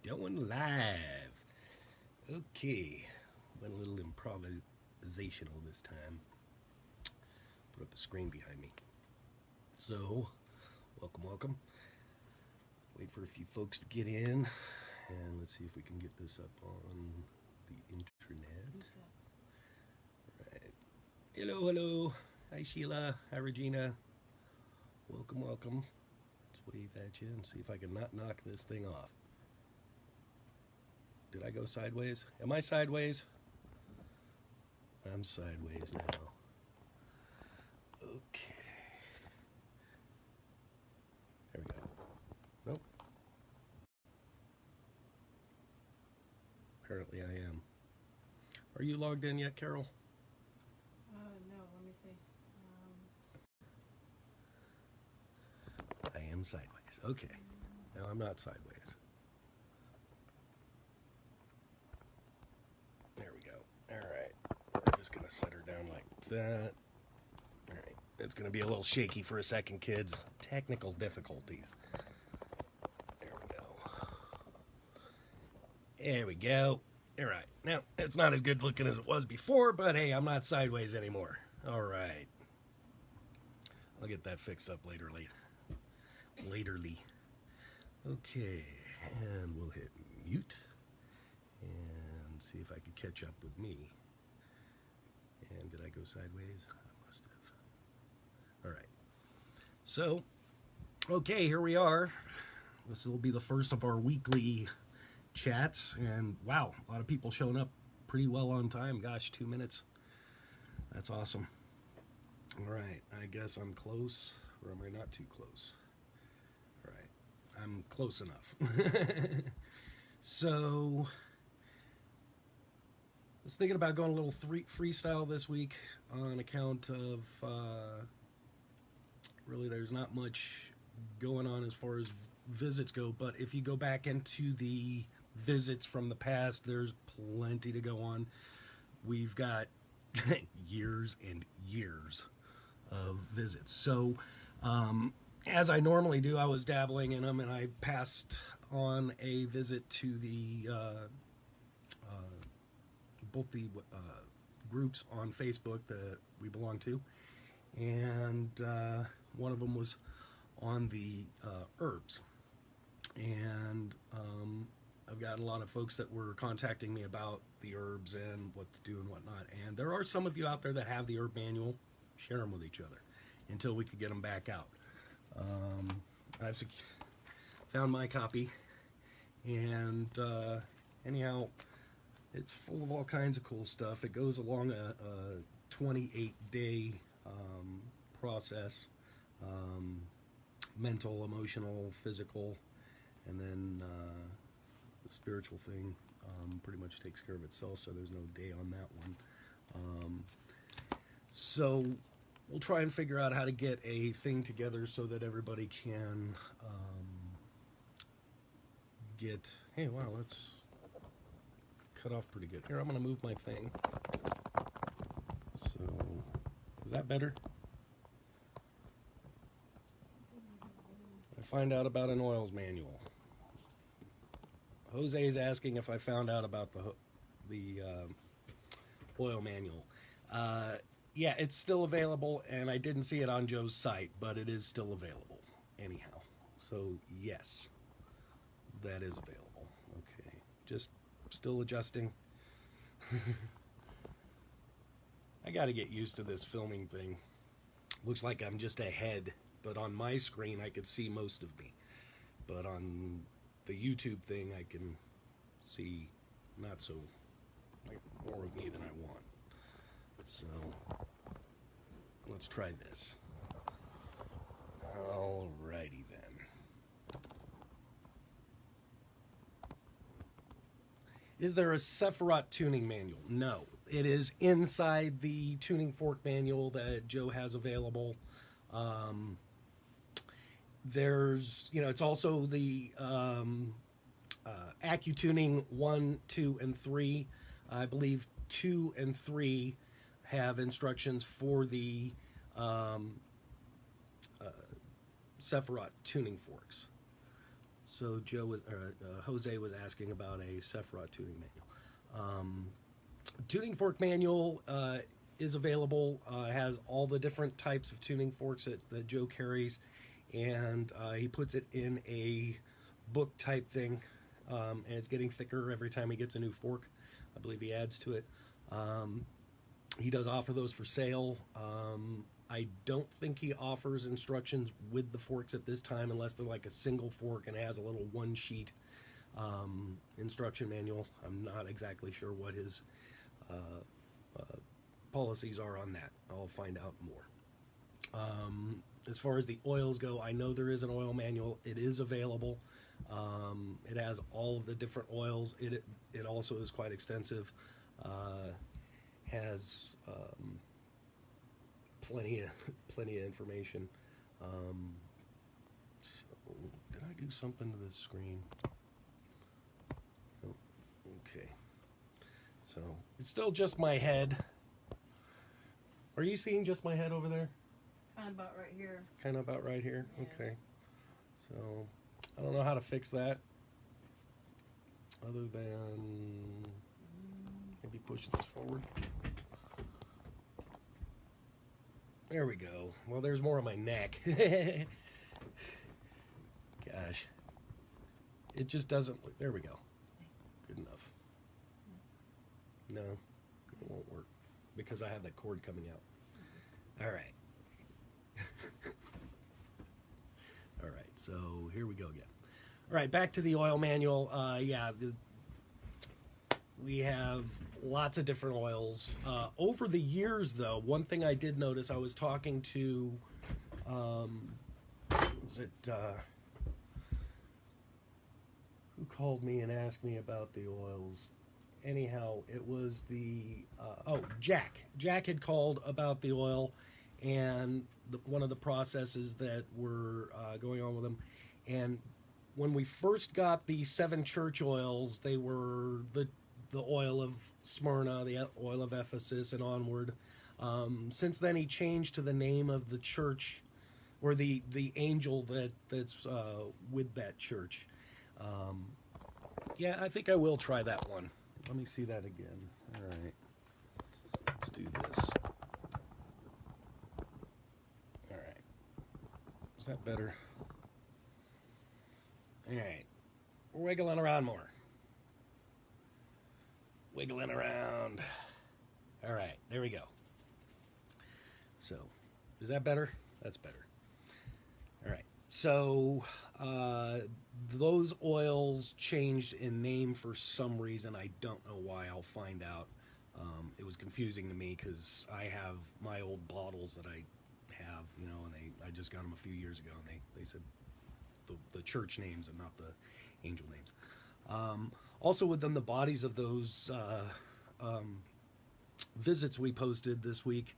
Going live. Okay. Went a little improvisational this time. Put up a screen behind me. So, welcome. Wait for a few folks to get in. And let's see if we can get this up on the internet. Right. Hello. Hi, Sheila. Hi, Regina. Welcome. Let's wave at you and see if I can not knock this thing off. Did I go sideways? Am I sideways? I'm sideways now. Okay. There we go. Nope. Apparently I am. Are you logged in yet, Carol? No, let me see. I am sideways. Okay. No, I'm not sideways. There we go. All right. We're just going to set her down like that. All right. It's going to be a little shaky for a second, kids. Technical difficulties. There we go. All right. Now, it's not as good looking as it was before, but hey, I'm not sideways anymore. All right. I'll get that fixed up laterly. Okay. And we'll hit mute and see if I can catch up with me. And did I go sideways? I must have. All right. So, okay, here we are. This will be the first of our weekly chats, and wow, a lot of people showing up pretty well on time. Gosh, 2 minutes. That's awesome. All right, I guess I'm close, or am I not too close? All right, I'm close enough. So, I was thinking about going a little freestyle this week on account of really there's not much going on as far as visits go, but if you go back into the visits from the past, there's plenty to go on. We've got years and years of visits. So as I normally do, I was dabbling in them, and I passed on a visit to the both the groups on Facebook that we belong to, and one of them was on the herbs. And I've gotten a lot of folks that were contacting me about the herbs and what to do and whatnot. And there are some of you out there that have the herb manual. Share them with each other until we could get them back out. I've found my copy, and anyhow, it's full of all kinds of cool stuff. It goes along a 28-day process, mental, emotional, physical, and then the spiritual thing pretty much takes care of itself, so there's no day on that one. So we'll try and figure out how to get a thing together so that everybody can get, hey, wow, that's cut off pretty good. Here, I'm going to move my thing. So, is that better? I find out about an oils manual. Jose is asking if I found out about the oil manual. Yeah, it's still available, and I didn't see it on Joe's site, but it is still available anyhow. So, yes, that is available. Okay, just still adjusting. I got to get used to this filming thing. Looks like I'm just ahead, but on my screen I could see most of me. But on the YouTube thing I can see not so, like, more of me than I want. So let's try this. Alrighty then. Is there a Sephiroth tuning manual? No. It is inside the tuning fork manual that Joe has available. There's, it's also the AccuTuning 1, 2, and 3. I believe 2 and 3 have instructions for the Sephiroth tuning forks. So Jose was asking about a Sephiroth tuning manual. Tuning fork manual is available. Has all the different types of tuning forks that Joe carries, and he puts it in a book type thing, and it's getting thicker every time he gets a new fork. I believe he adds to it. He does offer those for sale. I don't think he offers instructions with the forks at this time, unless they're like a single fork and it has a little one sheet instruction manual. I'm not exactly sure what his policies are on that. I'll find out more. As far as the oils go, I know there is an oil manual. It is available. It has all of the different oils. It also is quite extensive. Has plenty of information. So, did I do something to this screen? Oh, okay. So it's still just my head. Are you seeing just my head over there? Kind of about right here. Kind of about right here? Yeah. Okay. So I don't know how to fix that. Other than maybe push this forward. There we go. Well, there's more on my neck. Gosh. It just doesn't look. There we go. Good enough. No, it won't work because I have that cord coming out. All right. All right, so here we go again. All right, back to the oil manual. We have lots of different oils. Over the years, though, one thing I did notice, I was talking to, who called me and asked me about the oils? Anyhow, it was Jack. Jack had called about the oil and one of the processes that were going on with them. And when we first got the 7 church oils, they were the oil of Smyrna, the oil of Ephesus, and onward. Since then, he changed to the name of the church, or the angel that's with that church. Yeah, I think I will try that one. Let me see that again. All right. Let's do this. All right. Is that better? All right. We're wiggling around more. Wiggling around. All right. There we go. So, is that better? That's better. All right. So, those oils changed in name for some reason. I don't know why. I'll find out. It was confusing to me because I have my old bottles that I have, and I just got them a few years ago, and they said the church names and not the angel names. Also, within the bodies of those visits we posted this week,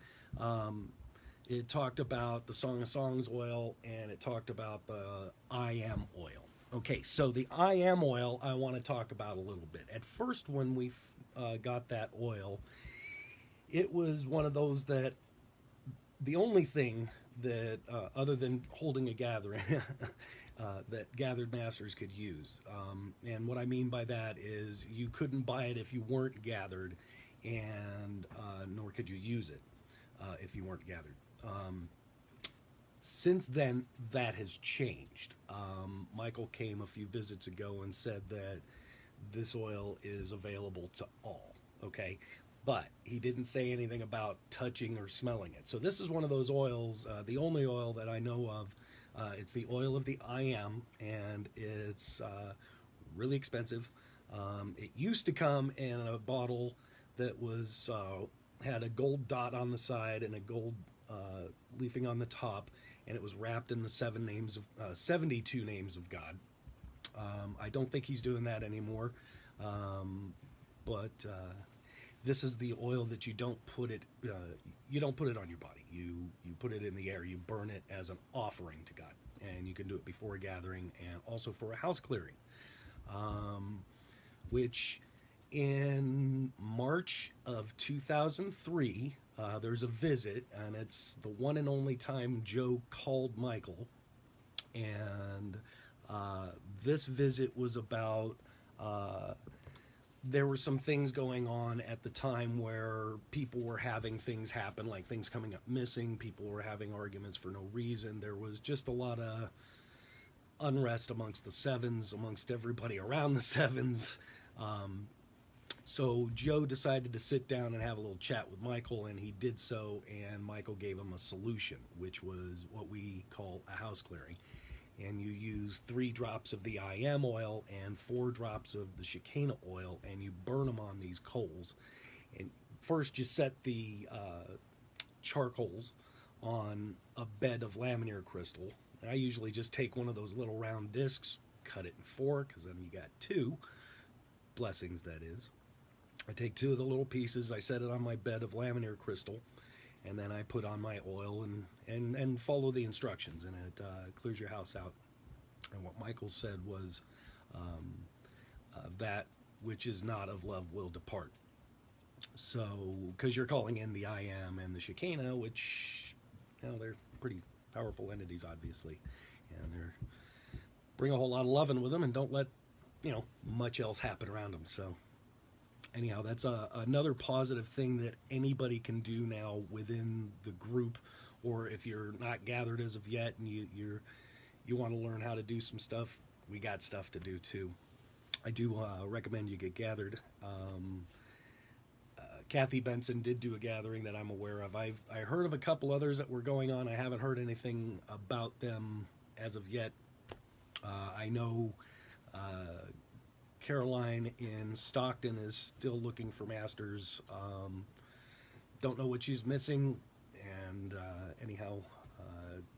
it talked about the Song of Songs oil, and it talked about the I Am oil. Okay, so the I Am oil I want to talk about a little bit. At first, when we got that oil, it was one of those that the only thing that, other than holding a gathering, that gathered masters could use. And what I mean by that is you couldn't buy it if you weren't gathered, and nor could you use it if you weren't gathered. Since then, that has changed. Michael came a few visits ago and said that this oil is available to all, okay? But he didn't say anything about touching or smelling it. So this is one of those oils, the only oil that I know of. It's the oil of the I Am, and it's really expensive. It used to come in a bottle that was had a gold dot on the side and a gold leafing on the top, and it was wrapped in the 72 names of God. I don't think he's doing that anymore, but this is the oil that you don't put it on your body. You put it in the air. You burn it as an offering to God, and you can do it before a gathering and also for a house clearing, which in March of 2003, there's a visit, and it's the one and only time Joe called Michael, and This visit was about, there were some things going on at the time where people were having things happen, like things coming up missing. People were having arguments for no reason. There was just a lot of unrest amongst the Sevens, amongst everybody around the Sevens. So Joe decided to sit down and have a little chat with Michael, and he did so, and Michael gave him a solution, which was what we call a house clearing. And you use 3 drops of the IM oil and 4 drops of the Shekinah oil, and you burn them on these coals. And first you set the charcoals on a bed of laminar crystal. And I usually just take one of those little round discs, cut it in 4, because then you got 2 blessings, that is. I take 2 of the little pieces, I set it on my bed of laminar crystal, and then I put on my oil and follow the instructions, and it clears your house out. And what Michael said was, that which is not of love will depart. So, because you're calling in the IM and the Shekinah, which, you know, they're pretty powerful entities, obviously, and they're bring a whole lot of loving with them, and don't let, you know, much else happen around them. So anyhow, that's another positive thing that anybody can do now within the group, or if you're not gathered as of yet and you want to learn how to do some stuff, we got stuff to do too. I do recommend you get gathered. Kathy Benson did do a gathering that I'm aware of. I heard of a couple others that were going on. I haven't heard anything about them as of yet. I know Caroline in Stockton is still looking for masters. Don't know what she's missing. And anyhow,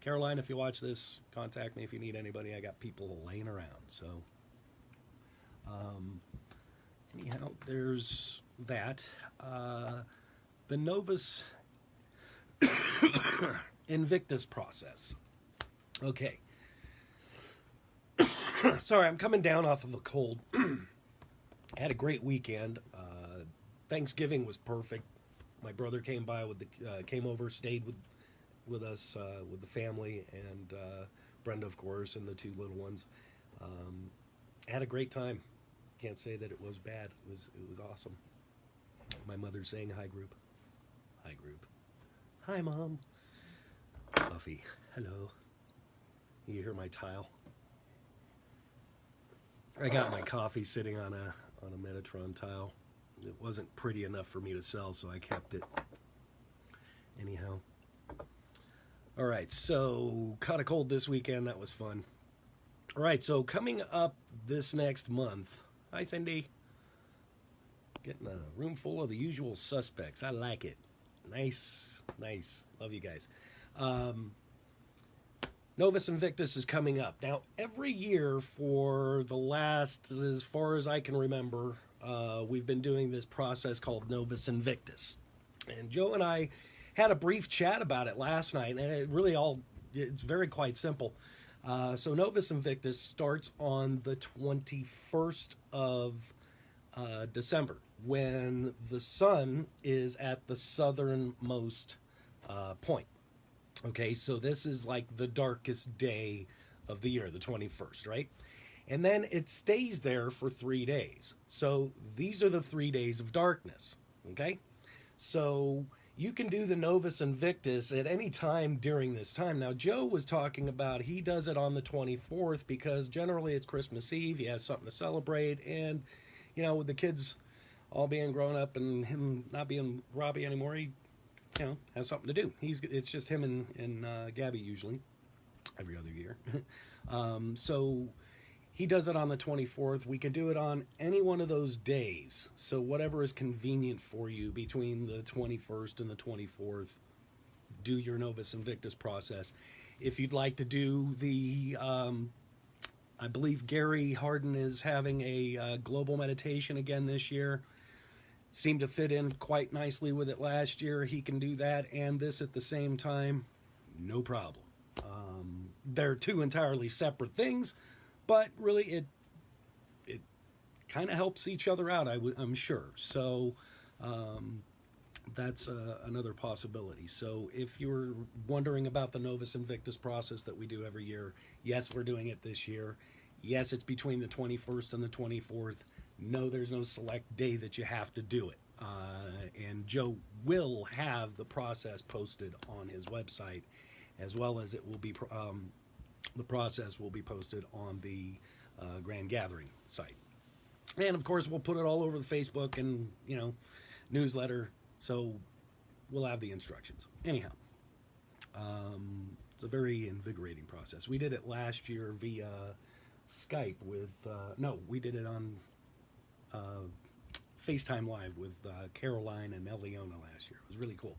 Caroline, if you watch this, contact me if you need anybody. I got people laying around. So anyhow, there's that. The Novus Invictus process. Okay. Sorry, I'm coming down off of a cold. I had a great weekend. Thanksgiving was perfect. My brother came by with came over, stayed with us with the family, and Brenda, of course, and the 2 little ones. Had a great time. Can't say that it was bad. It was awesome. My mother's saying hi, group. Hi, group. Hi, Mom. Buffy. Hello. You hear my tile? I got my coffee sitting on a Metatron tile. It wasn't pretty enough for me to sell, so I kept it. Anyhow. All right, so caught a cold this weekend. That was fun. All right, so coming up this next month. Hi, Cindy. Getting a room full of the usual suspects. I like it. Nice, nice. Love you guys. Novus Invictus is coming up. Now, every year for the last, as far as I can remember, we've been doing this process called Novus Invictus. And Joe and I had a brief chat about it last night, and it really it's very quite simple. So Novus Invictus starts on the 21st of December, when the sun is at the southernmost point. Okay, so this is like the darkest day of the year, the 21st, right? And then it stays there for 3 days. So these are the 3 days of darkness, okay? So you can do the Novus Invictus at any time during this time. Now, Joe was talking about he does it on the 24th because generally it's Christmas Eve. He has something to celebrate. And, you know, with the kids all being grown up and him not being Robbie anymore, he, you know, has something to do. It's just him and Gabby usually, every other year. So he does it on the 24th. We can do it on any one of those days. So whatever is convenient for you between the 21st and the 24th, do your Novus Invictus process. If you'd like to do the, I believe Gary Harden is having a global meditation again this year. Seemed to fit in quite nicely with it last year. He can do that and this at the same time. No problem. They're 2 entirely separate things, but really it kind of helps each other out, I'm sure. So that's another possibility. So if you're wondering about the Novus Invictus process that we do every year, yes, we're doing it this year. Yes, it's between the 21st and the 24th. No, there's no select day that you have to do it. And Joe will have the process posted on his website, as well as it will be the process will be posted on the Grand Gathering site. And of course, we'll put it all over the Facebook and newsletter, so we'll have the instructions. Anyhow, it's a very invigorating process. We did it last year via Skype with no, we did it on FaceTime Live with Caroline and Eliona last year. It was really cool.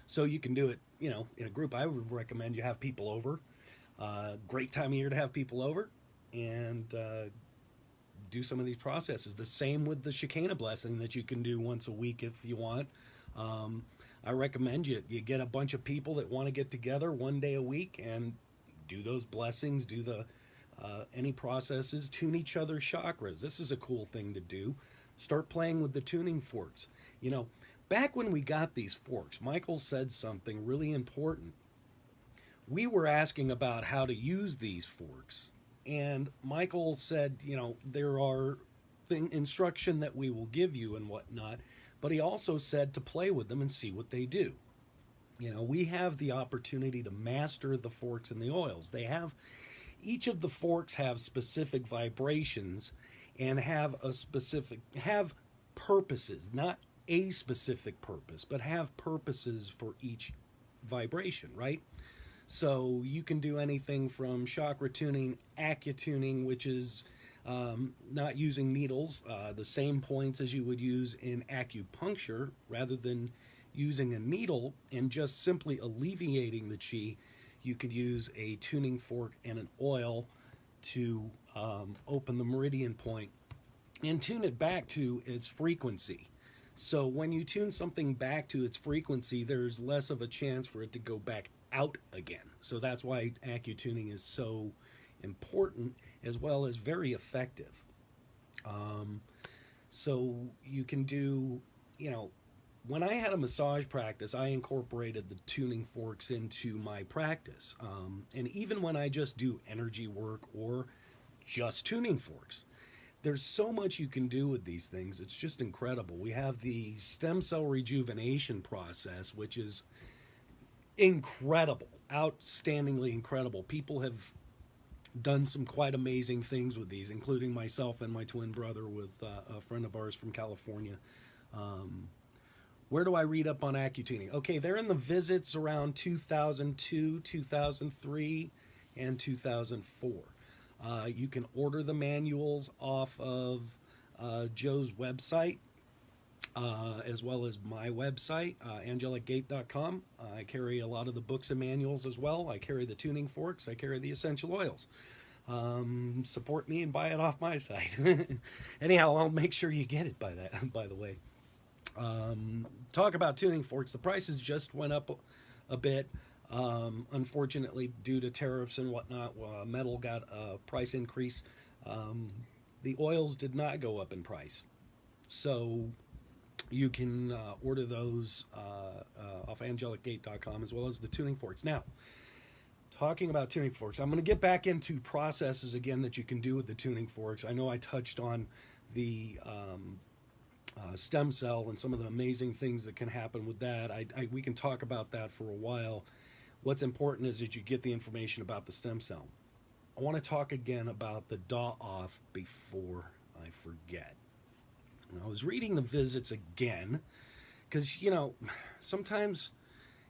So you can do it, in a group. I would recommend you have people over. Great time of year to have people over and do some of these processes. The same with the Shekinah blessing that you can do once a week if you want. I recommend you get a bunch of people that want to get together one day a week and do those blessings, do the any processes, tune each other's chakras. This is a cool thing to do. Start playing with the tuning forks. Back when we got these forks, Michael said something really important. We were asking about how to use these forks, and Michael said, there are instruction that we will give you and whatnot, but he also said to play with them and see what they do. We have the opportunity to master the forks and the oils. Each of the forks have specific vibrations and have purposes, not a specific purpose, but have purposes for each vibration, right? So you can do anything from chakra tuning, acutuning, which is not using needles, the same points as you would use in acupuncture, rather than using a needle and just simply alleviating the chi. You could use a tuning fork and an oil to open the meridian point and tune it back to its frequency. So when you tune something back to its frequency, there's less of a chance for it to go back out again. So that's why acutuning is so important, as well as very effective. So you can do, when I had a massage practice, I incorporated the tuning forks into my practice. And even when I just do energy work or just tuning forks, there's so much you can do with these things. It's just incredible. We have the stem cell rejuvenation process, which is incredible, outstandingly incredible. People have done some quite amazing things with these, including myself and my twin brother with a friend of ours from California. Where do I read up on acutuning? Okay, they're in the visits around 2002, 2003, and 2004. You can order the manuals off of Joe's website, as well as my website, angelicgate.com. I carry a lot of the books and manuals as well. I carry the tuning forks. I carry the essential oils. Support me and buy it off my site. Anyhow, I'll make sure you get it by the way. Talk about tuning forks. The prices just went up a bit. Unfortunately, due to tariffs and whatnot, metal got a price increase. The oils did not go up in price. So you can order those off angelicgate.com, as well as the tuning forks. Now, talking about tuning forks, I'm going to get back into processes again that you can do with the tuning forks. I know I touched on the stem cell and some of the amazing things that can happen with that. We can talk about that for a while. What's important is that you get the information about the stem cell. I want to talk again about the Da'oth before I forget. And I was reading the visits again because, sometimes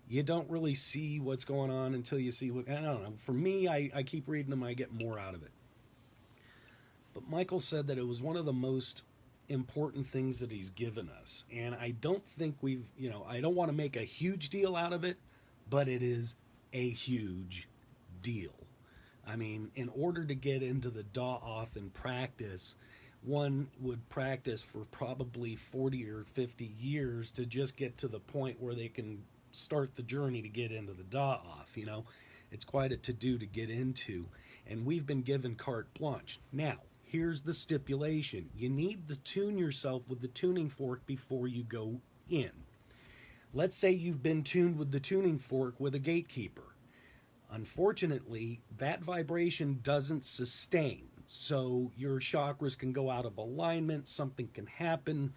you don't really see what's going on until you see what, I don't know. For me, I keep reading them, I get more out of it. But Michael said that it was one of the most important things that he's given us. And I don't think I don't want to make a huge deal out of it, but it is a huge deal. I mean, in order to get into the Da'oth and practice, one would practice for probably 40 or 50 years to just get to the point where they can start the journey to get into the Da'oth. It's quite a to-do to get into, and we've been given carte blanche. Now, here's the stipulation. You need to tune yourself with the tuning fork before you go in. Let's say you've been tuned with the tuning fork with a gatekeeper. Unfortunately, that vibration doesn't sustain. So your chakras can go out of alignment, something can happen,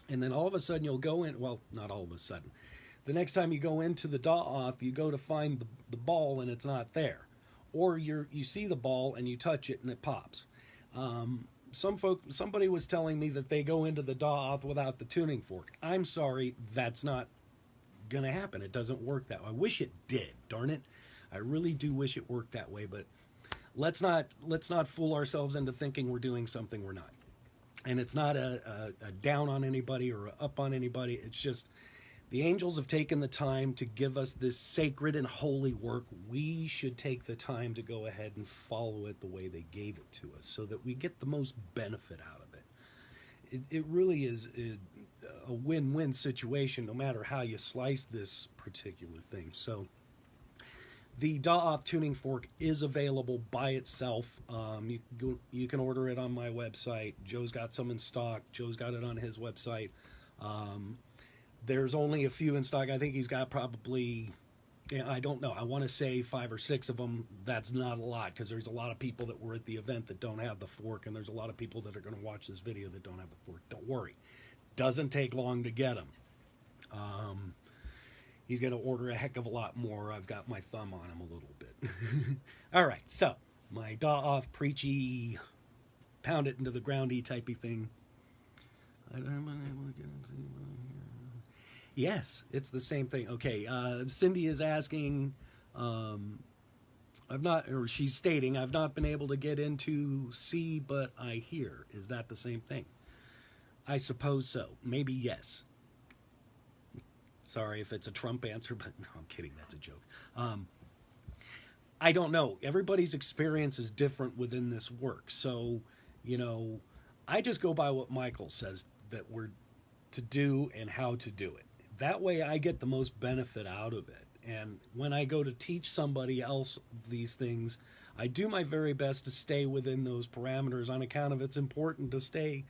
and then all of a sudden you'll go in, well, not all of a sudden. The next time you go into the Da'ath, you go to find the ball and it's not there. Or you see the ball and you touch it and it pops. Somebody was telling me that they go into the Da'ath without the tuning fork. I'm sorry, that's not gonna happen. It doesn't work that way. I wish it did, darn it. I really do wish it worked that way, but let's not fool ourselves into thinking we're doing something we're not. And it's not a down on anybody or a up on anybody. It's just the angels have taken the time to give us this sacred and holy work. We should take the time to go ahead and follow it the way they gave it to us so that we get the most benefit out of it. It really is a win-win situation no matter how you slice this particular thing. So the Da'ath tuning fork is available by itself. You can order it on my website. Joe's got some in stock. Joe's got it on his website. There's only a few in stock. I think he's got probably, I don't know, I want to say 5 or 6 of them. That's not a lot because there's a lot of people that were at the event that don't have the fork, and there's a lot of people that are going to watch this video that don't have the fork. Don't worry. Doesn't take long to get them. He's going to order a heck of a lot more. I've got my thumb on him a little bit. All right, so my Da'ath preachy, pound it into the groundy typey thing. I don't know able to get into here. Yes, it's the same thing. Okay, Cindy is asking, she's stating, I've not been able to get into see, but I hear. Is that the same thing? I suppose so. Maybe yes. Sorry if it's a Trump answer, but no, I'm kidding. That's a joke. I don't know. Everybody's experience is different within this work. So, I just go by what Michael says that we're to do and how to do it. That way I get the most benefit out of it. And when I go to teach somebody else these things, I do my very best to stay within those parameters on account of it's important to stay,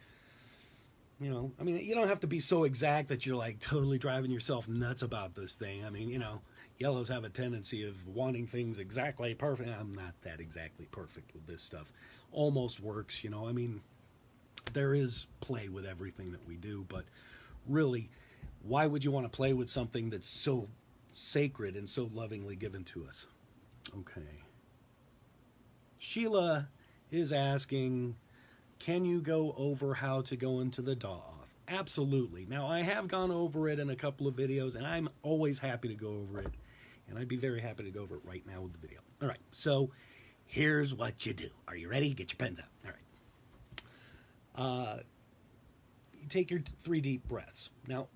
you don't have to be so exact that you're like totally driving yourself nuts about this thing. Yellows have a tendency of wanting things exactly perfect. I'm not that exactly perfect with this stuff. Almost works, there is play with everything that we do, but really, why would you want to play with something that's so sacred and so lovingly given to us? Okay. Sheila is asking, can you go over how to go into the Da'ath? Absolutely. Now, I have gone over it in a couple of videos, and I'm always happy to go over it, and I'd be very happy to go over it right now with the video. All right, so here's what you do. Are you ready? Get your pens out. All right. You take your 3 deep breaths. Now,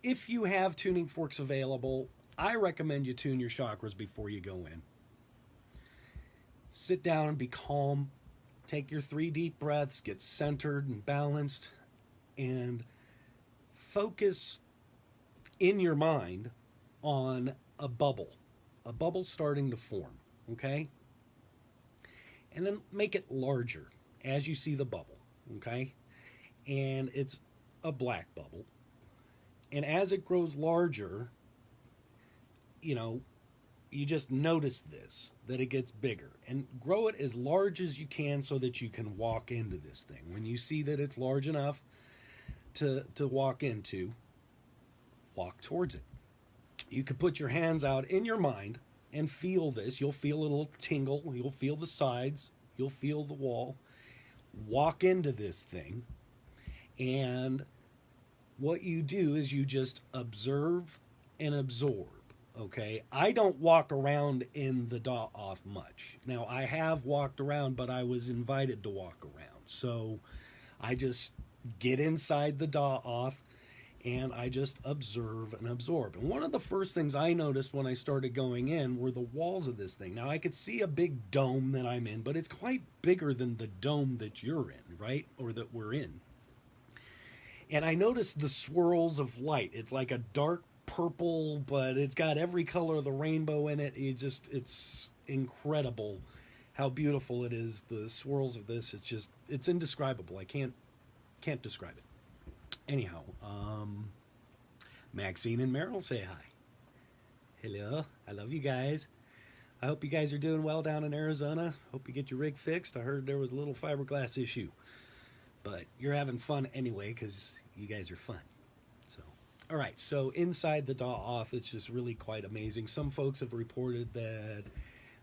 if you have tuning forks available, I recommend you tune your chakras before you go in. Sit down and be calm. Take your 3 deep breaths, get centered and balanced, and focus in your mind on a bubble starting to form, okay? And then make it larger as you see the bubble, okay? And it's a black bubble. And as it grows larger, you just notice this, that it gets bigger. And grow it as large as you can so that you can walk into this thing. When you see that it's large enough to walk into, walk towards it. You can put your hands out in your mind and feel this. You'll feel a little tingle. You'll feel the sides. You'll feel the wall. Walk into this thing. And what you do is you just observe and absorb, okay? I don't walk around in the Da'ath much. Now, I have walked around, but I was invited to walk around. So I just get inside the Da'ath and I just observe and absorb. And one of the first things I noticed when I started going in were the walls of this thing. Now, I could see a big dome that I'm in, but it's quite bigger than the dome that you're in, right? Or that we're in. And I noticed the swirls of light. It's like a dark purple, but it's got every color of the rainbow in it. It's incredible how beautiful it is. The swirls of this, it's indescribable. I can't describe it. Anyhow, Maxine and Meryl say hi. Hello, I love you guys. I hope you guys are doing well down in Arizona. Hope you get your rig fixed. I heard there was a little fiberglass issue. But you're having fun anyway because you guys are fun. So, all right. So inside the DAW off, it's just really quite amazing. Some folks have reported that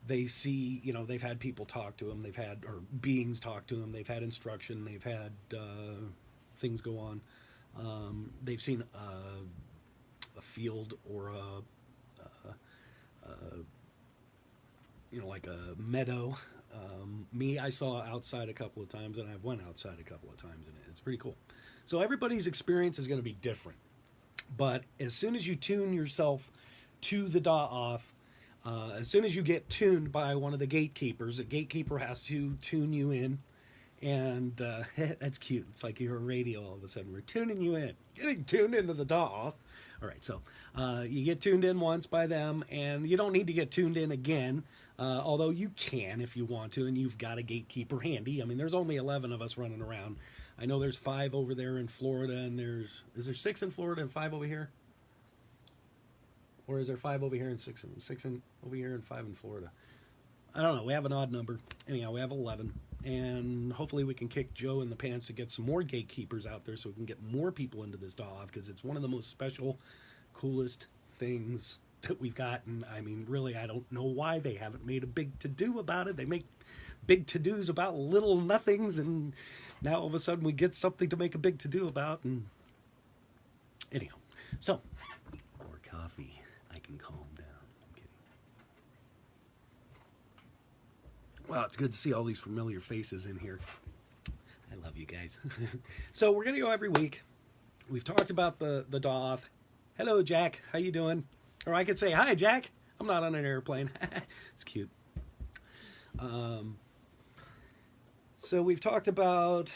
they see, you know, they've had people talk to them. They've had, or beings talk to them. They've had instruction. They've had things go on. They've seen a field or you know, like a meadow. Me, I saw outside a couple of times, and I went outside a couple of times, and it's pretty cool. So everybody's experience is going to be different. But as soon as you tune yourself to the DAW off, as soon as you get tuned by one of the gatekeepers, a gatekeeper has to tune you in. And that's cute. It's like you're a radio all of a sudden. We're tuning you in. Getting tuned into the DAW off. All right, so you get tuned in once by them, and you don't need to get tuned in again, although you can if you want to, and you've got a gatekeeper handy. I mean, there's only 11 of us running around. I know there's 5 over there in Florida, and is there 6 in Florida and 5 over here? Or is there 5 over here and 6 over here and 5 in Florida? I don't know. We have an odd number. Anyhow, we have 11. And hopefully we can kick Joe in the pants to get some more gatekeepers out there so we can get more people into this DAW because it's one of the most special, coolest things that we've got. And I mean, really, I don't know why they haven't made a big to-do about it. They make big to-dos about little nothings, and now all of a sudden we get something to make a big to-do about. And anyhow, so more coffee. I can calm down. I'm kidding. Wow, it's good to see all these familiar faces in here. I love you guys. So we're going to go every week. We've talked about the DAW off. Hello, Jack. How you doing? Or I could say, hi, Jack. I'm not on an airplane. It's cute. So we've talked about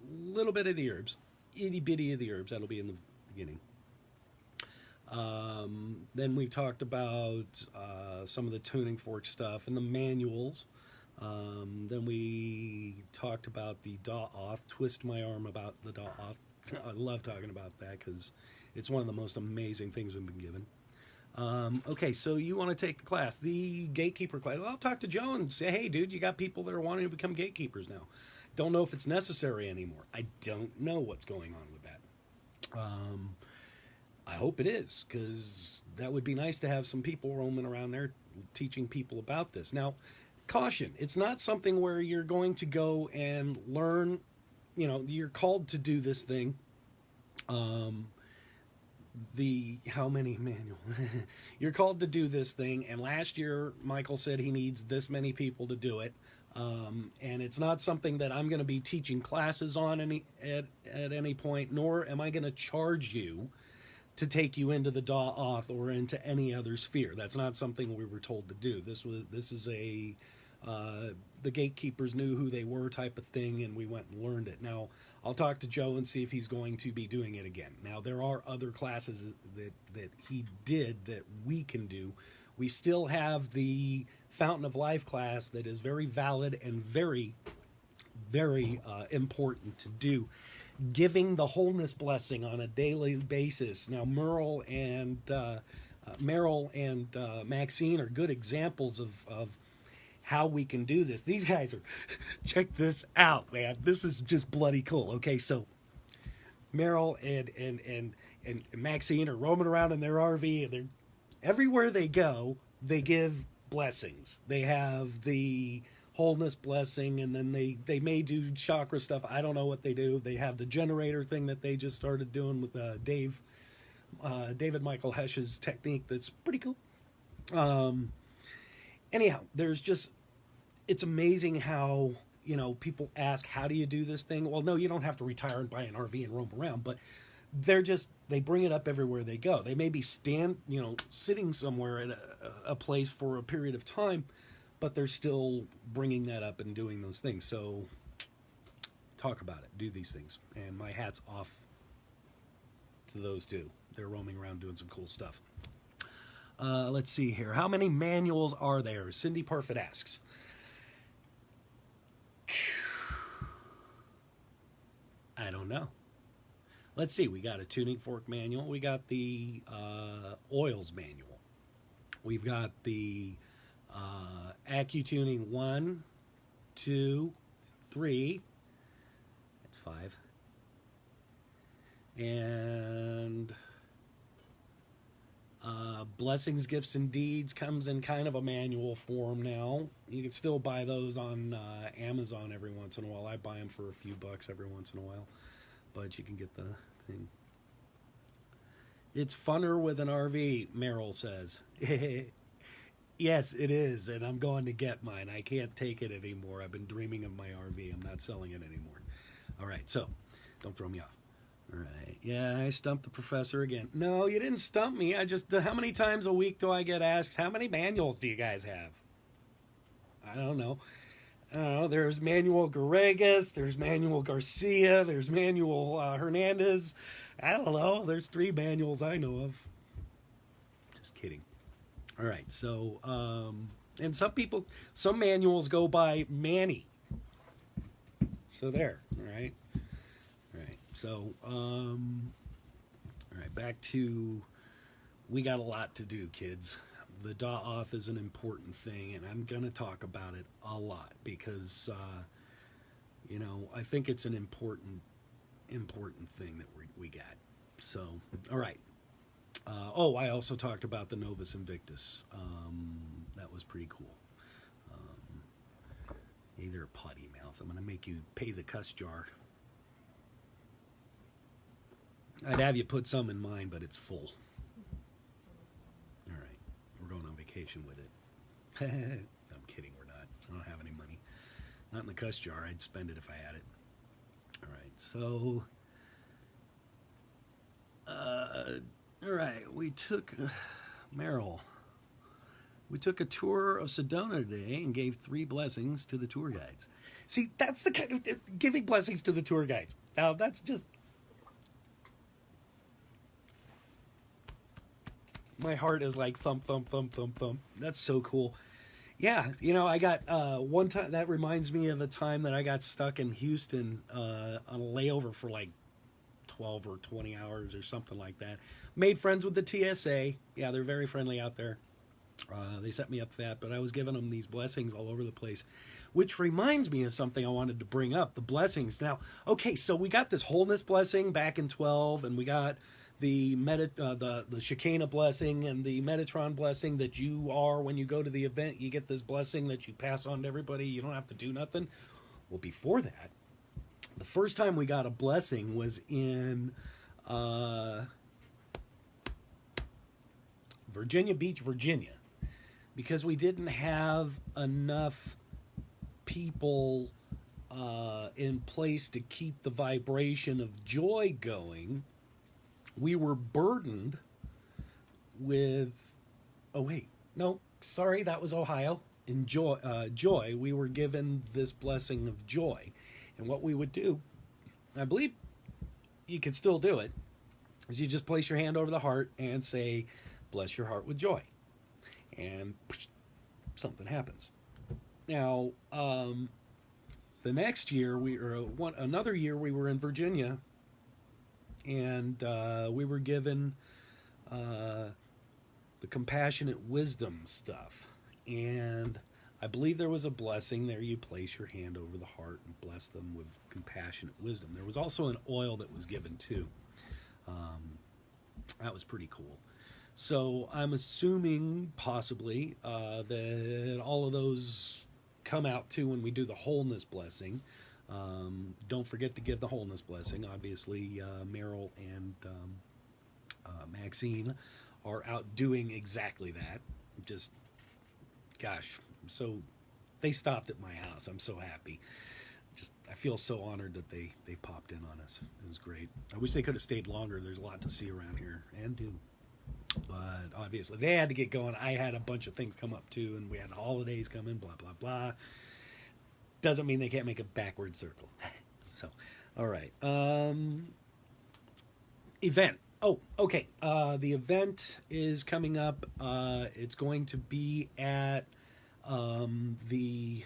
a little bit of the herbs. Itty bitty of the herbs. That'll be in the beginning. Then we talked about some of the tuning fork stuff and the manuals. Then we talked about the DAW off, twist my arm about the DAW off. I love talking about that because it's one of the most amazing things we've been given. Okay, so you want to take the class, the gatekeeper class. Well, I'll talk to Joe and say, hey, dude, you got people that are wanting to become gatekeepers now. Don't know if it's necessary anymore. I don't know what's going on with that. I hope it is, because that would be nice to have some people roaming around there teaching people about this. Now, caution, it's not something where you're going to go and learn, you know, you're called to do this thing. How many manual? You're called to do this thing, and last year Michael said he needs this many people to do it. And it's not something that I'm going to be teaching classes on at any point, nor am I going to charge you to take you into the DAW off or into any other sphere. That's not something we were told to do. This is a the gatekeepers knew who they were type of thing, and we went and learned it. Now, I'll talk to Joe and see if he's going to be doing it again. Now, there are other classes that he did that we can do. We still have the Fountain of Life class that is very valid and very, very important to do. Giving the wholeness blessing on a daily basis. Now, Meryl and Maxine are good examples of how we can do this. These guys are, check this out, man. This is just bloody cool. Okay, so Meryl and Maxine are roaming around in their RV, and they're everywhere they go, they give blessings. They have the wholeness blessing, and then they may do chakra stuff. I don't know what they do. They have the generator thing that they just started doing with David Michael Hesch's technique. That's pretty cool. Anyhow, it's amazing how, you know, people ask, how do you do this thing? Well, no, you don't have to retire and buy an RV and roam around, but they bring it up everywhere they go. They may be sitting somewhere at a place for a period of time, but they're still bringing that up and doing those things. So talk about it, do these things. And my hat's off to those two. They're roaming around doing some cool stuff. Let's see here. How many manuals are there? Cindy Parfit asks. I don't know. Let's see. We got a tuning fork manual. We got the oils manual. We've got the AccuTuning 1, 2, 3. That's 5. And Blessings, Gifts, and Deeds comes in kind of a manual form now. You can still buy those on Amazon every once in a while. I buy them for a few bucks every once in a while, but you can get the thing. It's funner with an RV, Merrill says. Yes, it is, and I'm going to get mine. I can't take it anymore. I've been dreaming of my RV. I'm not selling it anymore. All right, so don't throw me off. All right, yeah, I stumped the professor again. No, you didn't stump me. How many times a week do I get asked, how many manuals do you guys have? I don't know. There's Manuel Garrigas, there's Manuel Garcia, there's Manuel Hernandez. I don't know. There's 3 manuals I know of. Just kidding. All right, so, and some manuals go by Manny. So there, all right. All right, so, all right, back to, we got a lot to do, kids. The DAWF is an important thing, and I'm going to talk about it a lot because, I think it's an important thing that we got. So, all right. I also talked about the Novus Invictus. That was pretty cool. Either a potty mouth. I'm going to make you pay the cuss jar. I'd have you put some in mine, but it's full. All right. We're going on vacation with it. I'm kidding. We're not. I don't have any money. Not in the cuss jar. I'd spend it if I had it. All right. So... all right, we took Merrill. We took a tour of Sedona today and gave 3 blessings to the tour guides. See, that's the kind of giving blessings to the tour guides. Now, that's just my heart is like thump, thump, thump, thump, thump. That's so cool. Yeah, I got one time. That reminds me of a time that I got stuck in Houston on a layover for like 12 or 20 hours or something like that. Made friends with the TSA. Yeah, they're very friendly out there. They set me up for that, but I was giving them these blessings all over the place, which reminds me of something I wanted to bring up, the blessings. Now, okay, so we got this wholeness blessing back in 12, and we got the Shekinah blessing and the Metatron blessing that you are, when you go to the event, you get this blessing that you pass on to everybody. You don't have to do nothing. Well, before that, the first time we got a blessing was in Virginia Beach, Virginia, because we didn't have enough people in place to keep the vibration of joy going. We were burdened with, that was Ohio. In joy, we were given this blessing of joy. And what we would do, I believe you could still do it, is you just place your hand over the heart and say, bless your heart with joy. And something happens. Now, the next year, another year we were in Virginia, and we were given the compassionate wisdom stuff. And I believe there was a blessing there. You place your hand over the heart and bless them with compassionate wisdom. There was also an oil that was given too. That was pretty cool. So I'm assuming possibly that all of those come out too when we do the wholeness blessing. Don't forget to give the wholeness blessing. Obviously, Merrill and Maxine are out doing exactly that. Just, gosh, so they stopped at my house. I'm so happy. I feel so honored that they popped in on us. It was great. I wish they could have stayed longer. There's a lot to see around here and do. But obviously they had to get going. I had a bunch of things come up too, and we had holidays coming, blah, blah, blah. Doesn't mean they can't make a backward circle. So, all right. Event. Oh, okay. The event is coming up. It's going to be at the...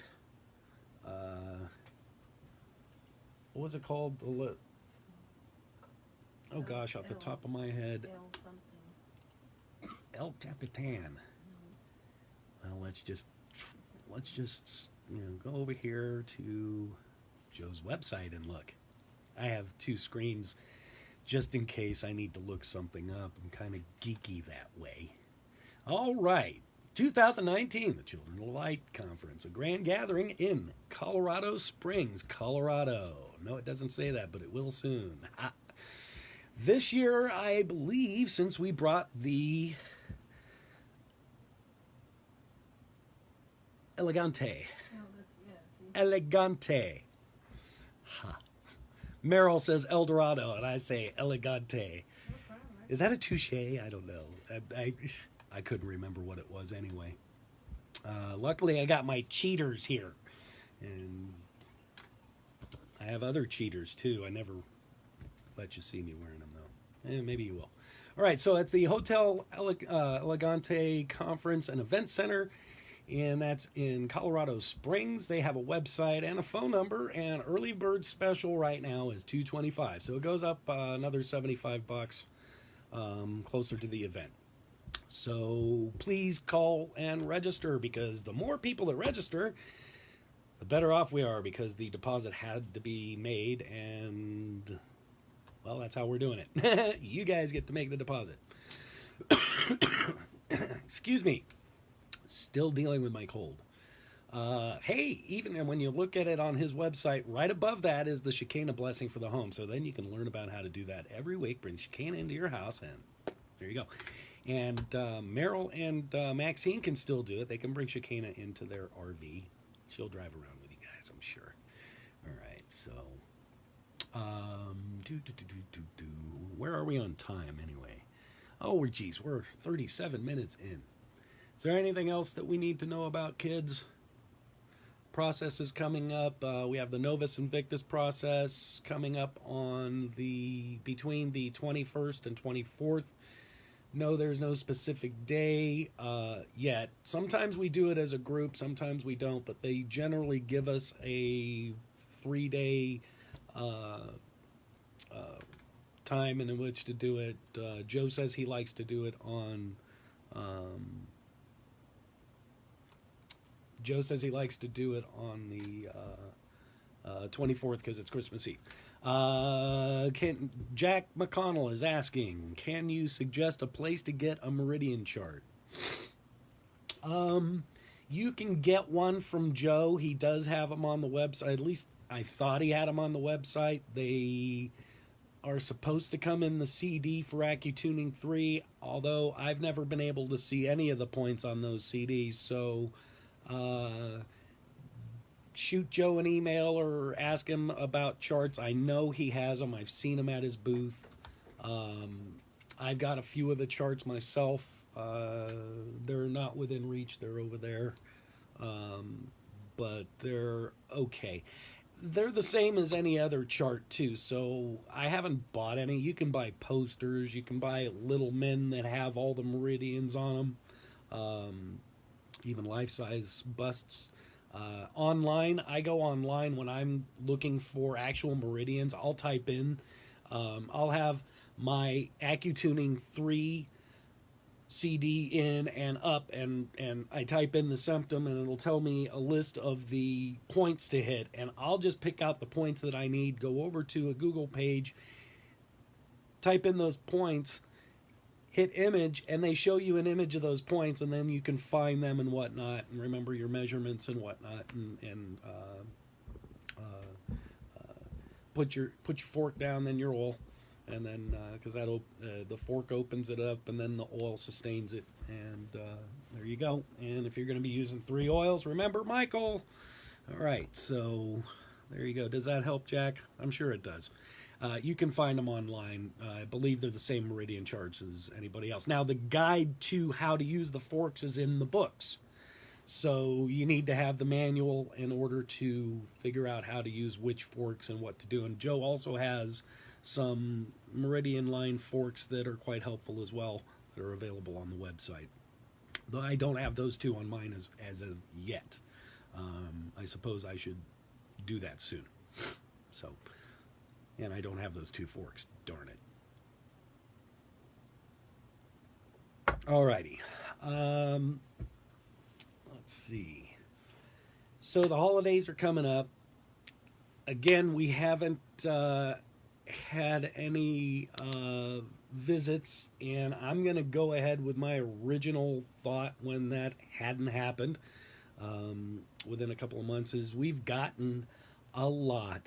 what was it called? Oh gosh, off the top of my head. El Capitan. well, let's just go over here to Joe's website and look. I have two screens just in case I need to look something up. I'm kind of geeky that way. All right. 2019, the Children of Light Conference, a grand gathering in Colorado Springs, Colorado. No, it doesn't say that, but it will soon. This year, I believe, since we brought the Elegante. Elegante. Ha. Meryl says El Dorado, and I say Elegante. Is that a touche? I don't know. I couldn't remember what it was anyway. Luckily, I got my cheaters here. And I have other cheaters, too. I never let you see me wearing them, though. Maybe you will. All right, so it's the Hotel Elegante Conference and Event Center, and that's in Colorado Springs. They have a website and a phone number, and early bird special right now is $225. So it goes up another $75 closer to the event. So please call and register, because the more people that register, the better off we are, because the deposit had to be made, and well, that's how we're doing it. You guys get to make the deposit. Excuse me. Still dealing with my cold. Hey, even when you look at it on his website, right above that is the Shekinah blessing for the home. So then you can learn about how to do that every week. Bring Shekinah into your house, and there you go. And Meryl and Maxine can still do it. They can bring Shekinah into their RV. She'll drive around with you guys, I'm sure. All right, so where are we on time anyway? Oh, we're 37 minutes in. Is there anything else that we need to know about, kids? Processes coming up. We have the Novus Invictus process coming up on between the 21st and 24th. No, there's no specific day yet. Sometimes we do it as a group, sometimes we don't, but they generally give us a 3-day time in which to do it. Joe says he likes to do it on the 24th because it's Christmas Eve. Jack McConnell is asking, can you suggest a place to get a meridian chart? You can get one from Joe. He does have them on the website. At least I thought he had them on the website. They are supposed to come in the CD for AccuTuning 3, although I've never been able to see any of the points on those CDs. So shoot Joe an email or ask him about charts. I know he has them. I've seen them at his booth. I've got a few of the charts myself. They're not within reach. They're over there. But they're okay. They're the same as any other chart, too. So I haven't bought any. You can buy posters. You can buy little men that have all the meridians on them. Even life-size busts. Online, I go online when I'm looking for actual meridians. I'll type in, I'll have my AccuTuning 3 CD in and up, and I type in the symptom, and it'll tell me a list of the points to hit, and I'll just pick out the points that I need, go over to a Google page, type in those points, hit image, and they show you an image of those points, and then you can find them and whatnot, and remember your measurements and whatnot, and put your fork down, then your oil, and then because the fork opens it up, and then the oil sustains it, and there you go. And if you're going to be using 3 oils, remember Michael. All right, so there you go. Does that help, Jack? I'm sure it does. You can find them online. I believe they're the same meridian charts as anybody else. Now, the guide to how to use the forks is in the books. So you need to have the manual in order to figure out how to use which forks and what to do. And Joe also has some meridian line forks that are quite helpful as well, that are available on the website. Though I don't have those two on mine as of yet. I suppose I should do that soon. So... and I don't have those 2 forks. Darn it. Alrighty. let's see. So the holidays are coming up. Again, we haven't had any visits, and I'm going to go ahead with my original thought when that hadn't happened within a couple of months is we've gotten a lot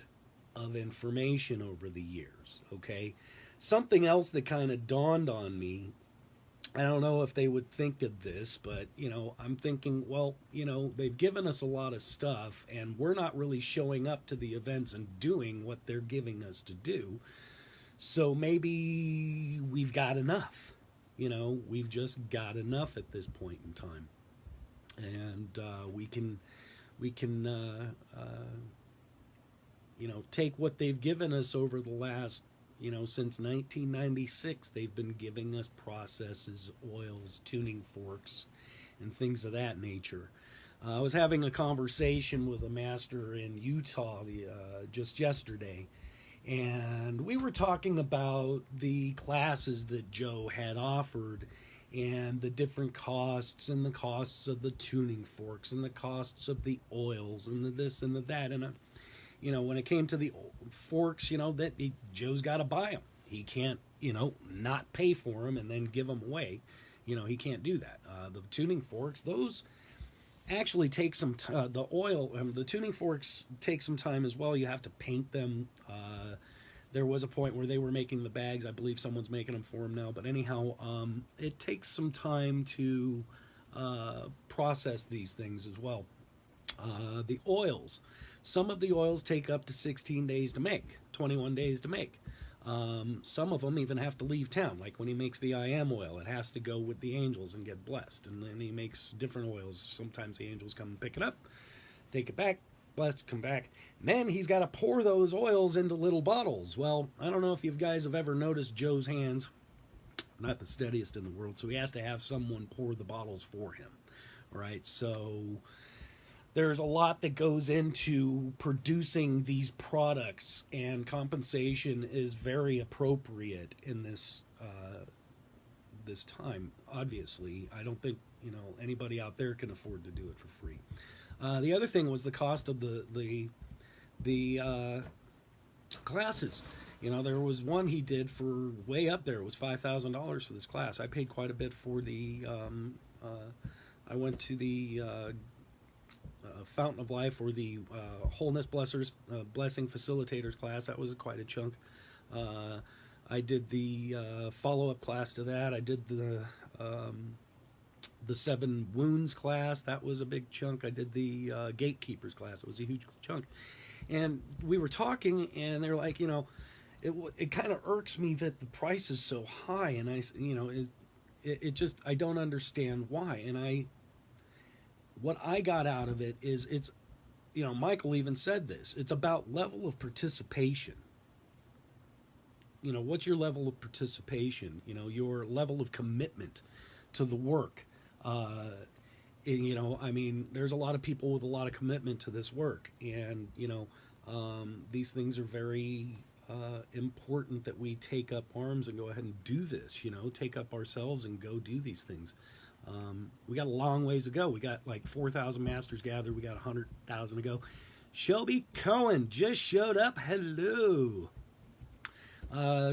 of information over the years, okay? Something else that kind of dawned on me, I don't know if they would think of this, but, I'm thinking, well, they've given us a lot of stuff, and we're not really showing up to the events and doing what they're giving us to do. So maybe we've got enough. We've just got enough at this point in time. And we can take what they've given us over the last, since 1996, they've been giving us processes, oils, tuning forks, and things of that nature. I was having a conversation with a master in Utah just yesterday, and we were talking about the classes that Joe had offered and the different costs and the costs of the tuning forks and the costs of the oils and the this and the that. And when it came to the forks, Joe's got to buy them. He can't, not pay for them and then give them away. He can't do that. The tuning forks, those actually take some time. The tuning forks take some time as well. You have to paint them. There was a point where they were making the bags. I believe someone's making them for them now. But anyhow, it takes some time to process these things as well. The oils. Some of the oils take up to 16 days to make, 21 days to make. Some of them even have to leave town. Like when he makes the I Am oil, it has to go with the angels and get blessed. And then he makes different oils. Sometimes the angels come and pick it up, take it back, blessed, come back. And then he's got to pour those oils into little bottles. Well, I don't know if you guys have ever noticed Joe's hands. Not the steadiest in the world, so he has to have someone pour the bottles for him. All right, so there's a lot that goes into producing these products, and compensation is very appropriate in this this time. Obviously, I don't think anybody out there can afford to do it for free. The other thing was the cost of the classes. There was one he did for way up there. It was $5,000 for this class. I paid quite a bit for the. I went to the Fountain of Life or the Wholeness Blessing Facilitators class. That was quite a chunk. I did the follow-up class to that. I did the 7 Wounds class. That was a big chunk. I did the Gatekeepers class. It was a huge chunk. And we were talking, and they're like, it kind of irks me that the price is so high, and it just, I don't understand why. And what I got out of it is it's, Michael even said this, it's about level of participation. What's your level of participation? Your level of commitment to the work. There's a lot of people with a lot of commitment to this work, and these things are very important that we take up arms and go ahead and do this. Take up ourselves and go do these things. We got a long ways to go. We got like 4,000 masters gathered. We got 100,000 to go. Shelby Cohen just showed up. Hello.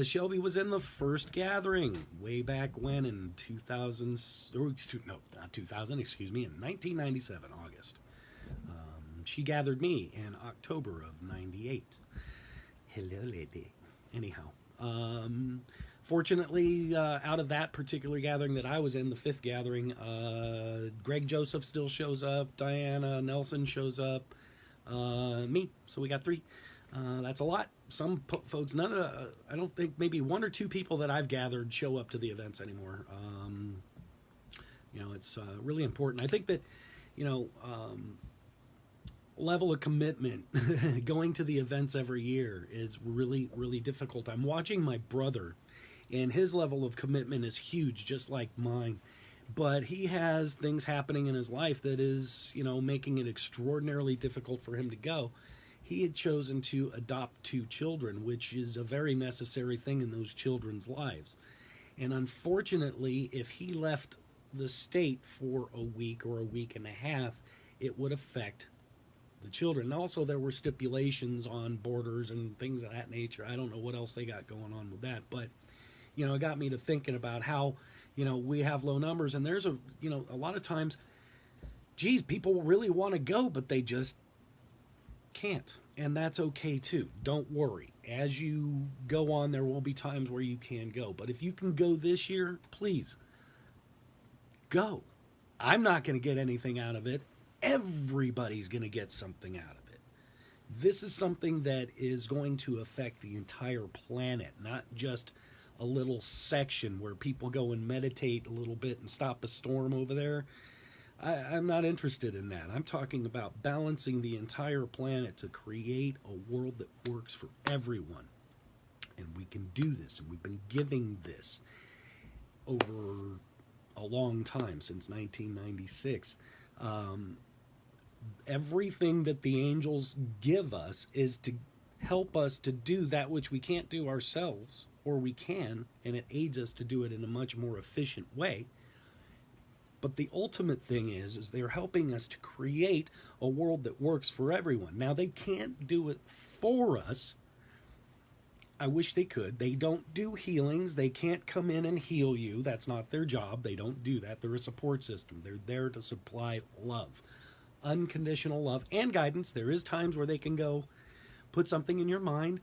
Shelby was in the first gathering way back when in 2000, no, not 2000, excuse me, in 1997, August. She gathered me in October of 98. Hello, lady. Anyhow, fortunately, out of that particular gathering that I was in, the 5th gathering, Greg Joseph still shows up, Diana Nelson shows up, me. So we got 3. That's a lot. Some folks, I don't think, maybe 1 or 2 people that I've gathered show up to the events anymore. It's really important. I think that, level of commitment going to the events every year is really, really difficult. I'm watching my brother, and his level of commitment is huge, just like mine. But he has things happening in his life that is, making it extraordinarily difficult for him to go. He had chosen to adopt 2 children, which is a very necessary thing in those children's lives. And unfortunately, if he left the state for a week or a week and a half, it would affect the children. And also, there were stipulations on borders and things of that nature. I don't know what else they got going on with that, but it got me to thinking about how we have low numbers, and there's a lot of times, geez, people really want to go, but they just can't, and that's okay too. Don't worry. As you go on, there will be times where you can go, but if you can go this year, please go. I'm not going to get anything out of it. Everybody's going to get something out of it. This is something that is going to affect the entire planet, not just a little section where people go and meditate a little bit and stop a storm over there. I'm not interested in that. I'm talking about balancing the entire planet to create a world that works for everyone. And we can do this, and we've been giving this over a long time, since 1996. Everything that the angels give us is to help us to do that which we can't do ourselves, or we can, and it aids us to do it in a much more efficient way. But the ultimate thing is they're helping us to create a world that works for everyone. Now, they can't do it for us. I wish they could. They don't do healings. They can't come in and heal you. That's not their job. They don't do that. They're a support system. They're there to supply love, unconditional love, and guidance. There is times where they can go put something in your mind,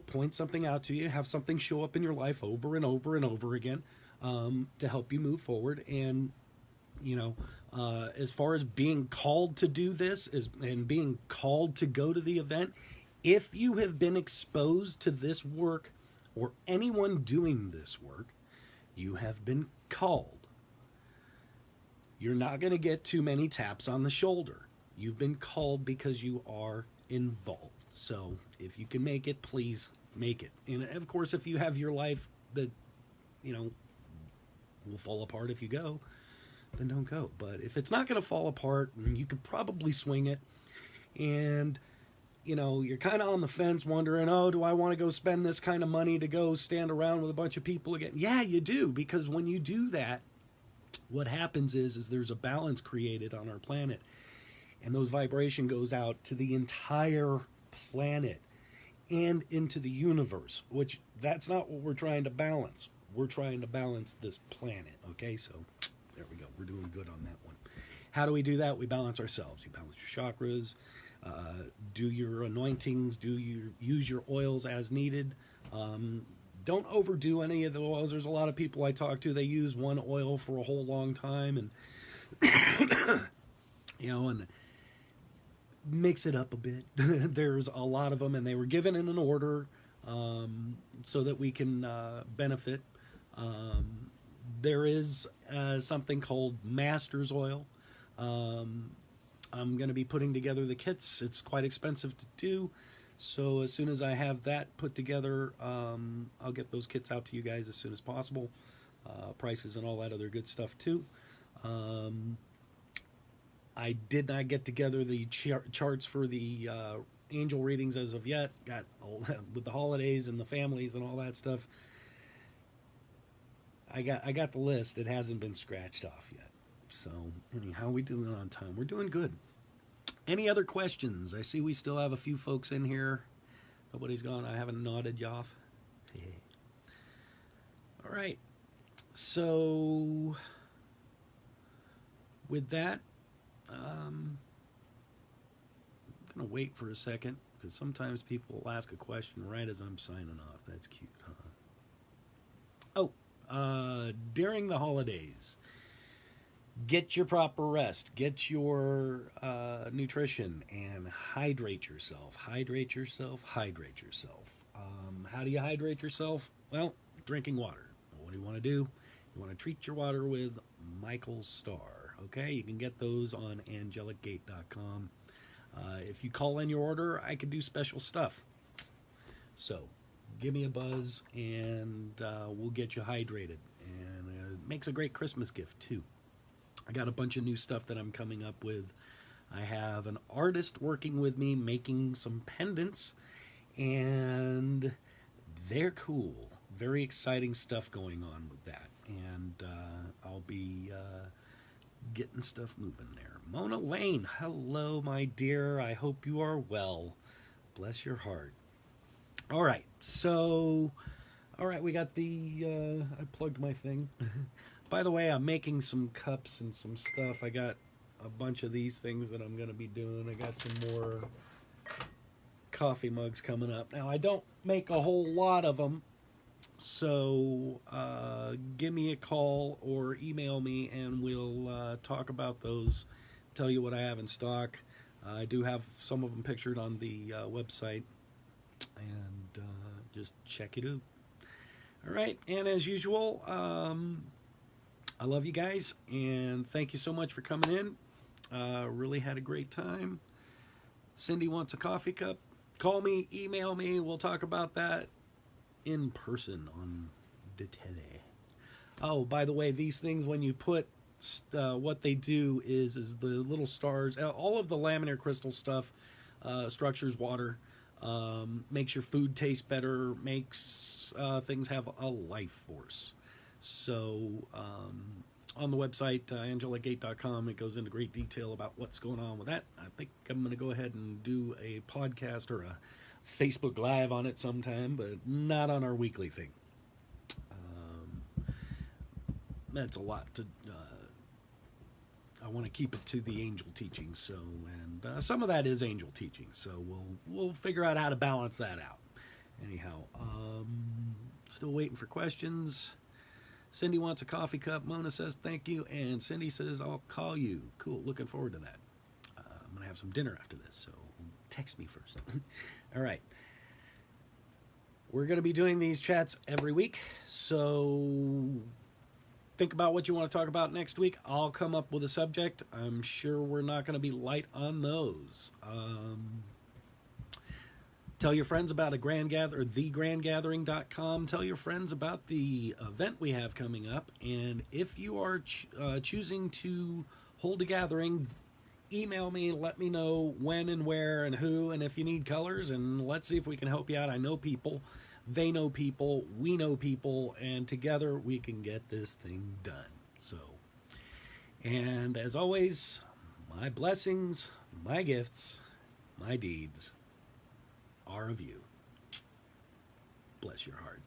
point something out to you, have something show up in your life over and over and over again, to help you move forward. And as far as being called to do this and being called to go to the event, if you have been exposed to this work, or anyone doing this work, you have been called. You're not going to get too many taps on the shoulder. You've been called because you are involved. So if you can make it, please make it. And of course, if you have your life that will fall apart if you go, then don't go. But if it's not going to fall apart, you could probably swing it, and you're kind of on the fence wondering, oh, do I want to go spend this kind of money to go stand around with a bunch of people again? Yeah, you do, because when you do that, what happens is there's a balance created on our planet, and those vibration goes out to the entire planet and into the universe, which that's not what we're trying to balance. We're trying to balance this planet, okay? So there we go. We're doing good on that one. How do we do that? We balance ourselves. You balance your chakras, do your anointings, use your oils as needed. Don't overdo any of the oils. There's a lot of people I talk to, they use one oil for a whole long time, and and mix it up a bit. There's a lot of them, and they were given in an order so that we can benefit. There is something called Master's Oil. I'm going to be putting together the kits. It's quite expensive to do, so as soon as I have that put together, I'll get those kits out to you guys as soon as possible. Prices and all that other good stuff too. I did not get together the charts for the angel readings as of yet. Got with the holidays and the families and all that stuff. I got the list. It hasn't been scratched off yet. So anyhow, we doing on time. We're doing good. Any other questions? I see we still have a few folks in here. Nobody's gone. I haven't nodded you off. Hey. All right. So with that, I'm going to wait for a second, because sometimes people will ask a question right as I'm signing off. That's cute, huh? Oh, during the holidays, get your proper rest, get your nutrition, and hydrate yourself. Hydrate yourself, hydrate yourself. How do you hydrate yourself? Well, drinking water. What do you want to do? You want to treat your water with Michael's Star. Okay, you can get those on angelicgate.com. If you call in your order, I can do special stuff. So give me a buzz, and we'll get you hydrated. And it makes a great Christmas gift too. I got a bunch of new stuff that I'm coming up with. I have an artist working with me making some pendants, and they're cool. Very exciting stuff going on with that. and I'll be getting stuff moving there. Mona Lane, hello, my dear. I hope you are well. Bless your heart. All right, so, we got the, I plugged my thing. By the way, I'm making some cups and some stuff. I got a bunch of these things that I'm going to be doing. I got some more coffee mugs coming up. Now, I don't make a whole lot of them, so give me a call or email me and we'll talk about those, tell you what I have in stock. I do have some of them pictured on the website, and just check it out. All right, and as usual, I love you guys, and thank you so much for coming in. Really had a great time. Cindy wants a coffee cup. Call me, email me. We'll talk about that in person on the tele. Oh, by the way, these things, when you put what they do is the little stars, all of the laminar crystal stuff structures water, makes your food taste better, makes things have a life force. So on the website, angelicgate.com, it goes into great detail about what's going on with that. I think I'm going to go ahead and do a podcast or a Facebook Live on it sometime, but not on our weekly thing. That's a lot to... I want to keep it to the angel teaching, so, and some of that is angel teaching, so we'll figure out how to balance that out. Anyhow, still waiting for questions. Cindy wants a coffee cup. Mona says thank you, and Cindy says I'll call you. Cool, looking forward to that. I'm gonna have some dinner after this, so text me first. All right, we're gonna be doing these chats every week, so think about what you want to talk about next week. I'll come up with a subject. I'm sure we're not going to be light on those. Tell your friends about thegrandgathering.com. Tell your friends about the event we have coming up. And if you are choosing to hold a gathering, email me, let me know when and where and who, and if you need colors, and let's see if we can help you out. I know people. They know people, we know people, and together we can get this thing done. So, and as always, my blessings, my gifts, my deeds are of you. Bless your heart.